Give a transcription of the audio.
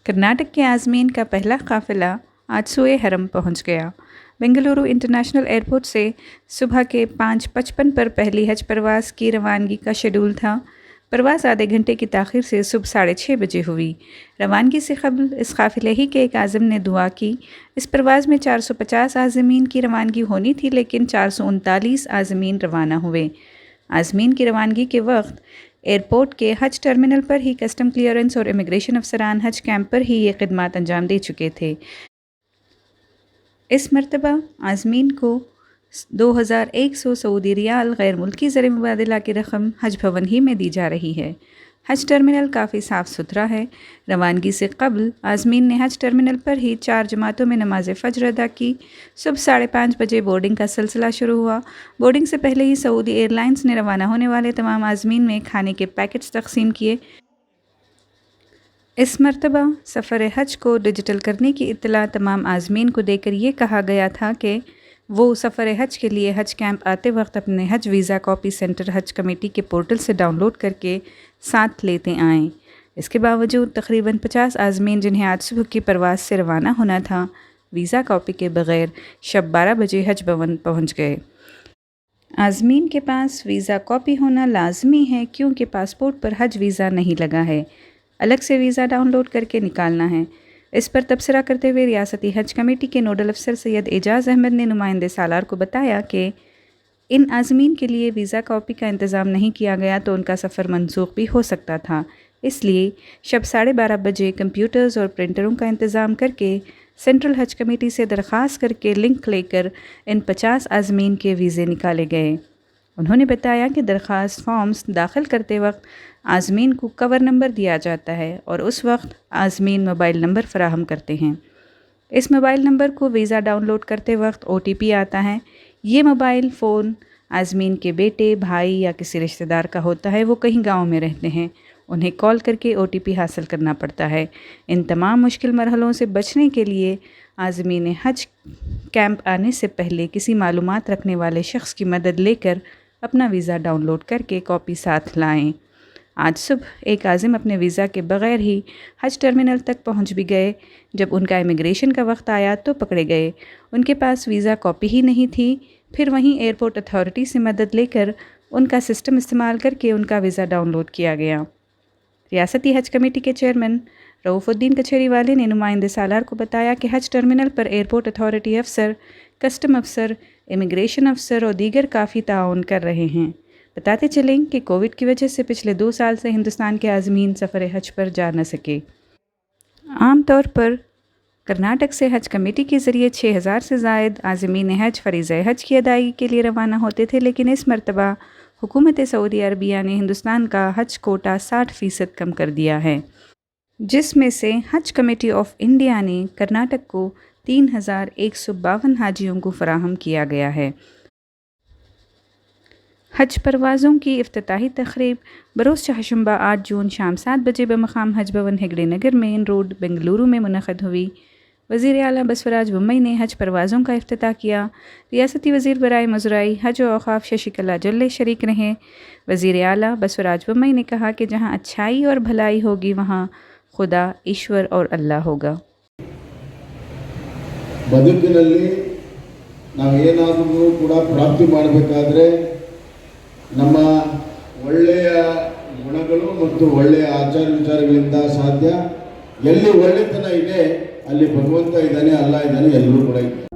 कर्नाटक के आज़मीन का पहला काफ़िला आज सोए हरम पहुंच गया। बेंगलुरु इंटरनेशनल एयरपोर्ट से सुबह के 5:55 पर पहली हज परवास की रवानगी का शेड्यूल था। परवास आधे घंटे की ताख़ीर से सुबह 6:30 बजे हुई। रवानगी से कबल इस काफ़िले ही के एक आज़म ने दुआ की। इस परवाज़ में 450 आज़मीन की रवानगी होनी थी, लेकिन 439 आज़मीन रवाना हुए। आज़मीन की रवानगी के वक्त एयरपोर्ट के हज टर्मिनल पर ही कस्टम क्लियरेंस और इमिग्रेशन अफसरान हज कैंप पर ही ये खिदमात अंजाम दे चुके थे। इस मरतबा आज़मीन को 2100 सऊदी रियाल गैर मुल्की ज़र मुबादला की रकम हज भवन ही में दी जा रही है। हज टर्मिनल काफ़ी साफ़ सुथरा है। रवानगी से कबल आज़मीन ने हज टर्मिनल पर ही 4 जमातों में नमाज फ़ज्र अदा की। सुबह 5:30 बजे बोर्डिंग का सिलसिला शुरू हुआ। बोर्डिंग से पहले ही सऊदी एयरलाइंस ने रवाना होने वाले तमाम आज़मीन में खाने के पैकेट्स तकसीम किए। इस मरतबा सफ़र हज को डिजिटल करने की इत्तला तमाम आज़मीन को देकर ये कहा गया था कि वो सफ़र हज के लिए हज कैंप आते वक्त अपने हज वीज़ा कॉपी सेंटर हज कमेटी के पोर्टल से डाउनलोड करके साथ लेते आएँ। इसके बावजूद तकरीबन 50 आज़मीन जिन्हें आज सुबह की परवाज़ से रवाना होना था, वीज़ा कॉपी के बग़ैर शब 12 बजे हज भवन पहुँच गए। आज़मीन के पास वीज़ा कॉपी होना लाजमी है, क्योंकि पासपोर्ट पर हज वीज़ा नहीं लगा है। अलग से वीज़ा डाउनलोड करके निकालना है। इस पर तबसरा करते हुए रियासती हज कमेटी के नोडल अफसर सैयद एजाज़ अहमद ने नुमाइंदे सालार को बताया कि इन आज़मीन के लिए वीज़ा कॉपी का इंतज़ाम नहीं किया गया तो उनका सफ़र मनसूख भी हो सकता था। इसलिए शब 12:30 बजे कंप्यूटर्स और प्रिंटरों का इंतज़ाम करके सेंट्रल हज कमेटी से दरख्वास्त करके लिंक लेकर इन 50 आज़मीन के वीज़े निकाले गए। उन्होंने बताया कि दरख्वास्त फॉर्म्स दाखिल करते वक्त आज़मीन को कवर नंबर दिया जाता है और उस वक्त आज़मीन मोबाइल नंबर फ़राहम करते हैं। इस मोबाइल नंबर को वीज़ा डाउनलोड करते वक्त OTP आता है। ये मोबाइल फ़ोन आज़मीन के बेटे, भाई या किसी रिश्तेदार का होता है। वो कहीं गांव में रहते हैं, उन्हें कॉल करके OTP हासिल करना पड़ता है। इन तमाम मुश्किल मरहलों से बचने के लिए आज़मीन हज कैंप आने से पहले किसी मालूमात रखने वाले शख्स की मदद लेकर अपना वीज़ा डाउनलोड करके कॉपी साथ लाएं। आज सुबह एक आज़िम अपने वीज़ा के बग़ैर ही हज टर्मिनल तक पहुंच भी गए। जब उनका इमिग्रेशन का वक्त आया तो पकड़े गए। उनके पास वीज़ा कॉपी ही नहीं थी। फिर वहीं एयरपोर्ट अथॉरिटी से मदद लेकर उनका सिस्टम इस्तेमाल करके उनका वीज़ा डाउनलोड किया गया। रियासती हज कमेटी के चेयरमैन रऊफ़ुद्दीन कचहरीवाले ने नुमाइंदे सालार को बताया कि हज टर्मिनल पर एयरपोर्ट अथॉरिटी अफसर, कस्टम अफसर, इमिग्रेशन अफसर और दीगर काफ़ी ताउन कर रहे हैं। बताते चलें कि कोविड की वजह से पिछले 2 साल से हिंदुस्तान के आज़मीन सफ़र हज पर जा न सके। आम तौर पर कर्नाटक से हज कमेटी के ज़रिए 6000 से ज़ायद आज़मीन हज फ़रीज़े हज की अदायगी के लिए रवाना होते थे, लेकिन इस मरतबा हुकूमत सऊदी अरबिया ने हिंदुस्तान का हज कोटा 60% कम कर दिया है, जिसमें से हज कमेटी ऑफ इंडिया ने कर्नाटक को 3152 हाजियों को फ़राहम किया गया है। हज परवाज़ों की इफ्तिताही तक़रीब बरोज़ चहारशंबा 8 जून शाम 7 बजे बमक़ाम हज भवन हेगड़े नगर मेन रोड बेंगलुरु में मुनक़्क़द हुई। वज़ीर आला बसवराज बोम्मई ने हज परवाज़ों का इफ्तिताह किया। रियासती वज़ीर बराए मज़राई हज और औक़ाफ़ शशिकला जल्ले शरीक रहे। वज़ीर आला बसवराज बोम्मई ने कहा कि जहाँ अच्छाई और भलाई होगी वहाँ खुदा, ईश्वर और अल्लाह होगा। ಬದುಕಿನಲ್ಲಿ ನಾವು ಏನಾದರೂ ಕೂಡ ಪ್ರಾಪ್ತಿ ಮಾಡಬೇಕಾದ್ರೆ ನಮ್ಮ ಒಳ್ಳೆಯ ಗುಣಗಳು ಮತ್ತು ಒಳ್ಳೆಯ ಆಚಾರ ವಿಚಾರಗಳಿಂದ ಸಾಧ್ಯ. ಎಲ್ಲಿ ಒಳ್ಳೆತನ ಇದೆ ಅಲ್ಲಿ ಭಗವಂತ ಇದ್ದಾನೆ, ಅಲ್ಲ ಇದ್ದಾನೆ, ಎಲ್ಲರೂ ಕೂಡ ಇದ್ದಾರೆ.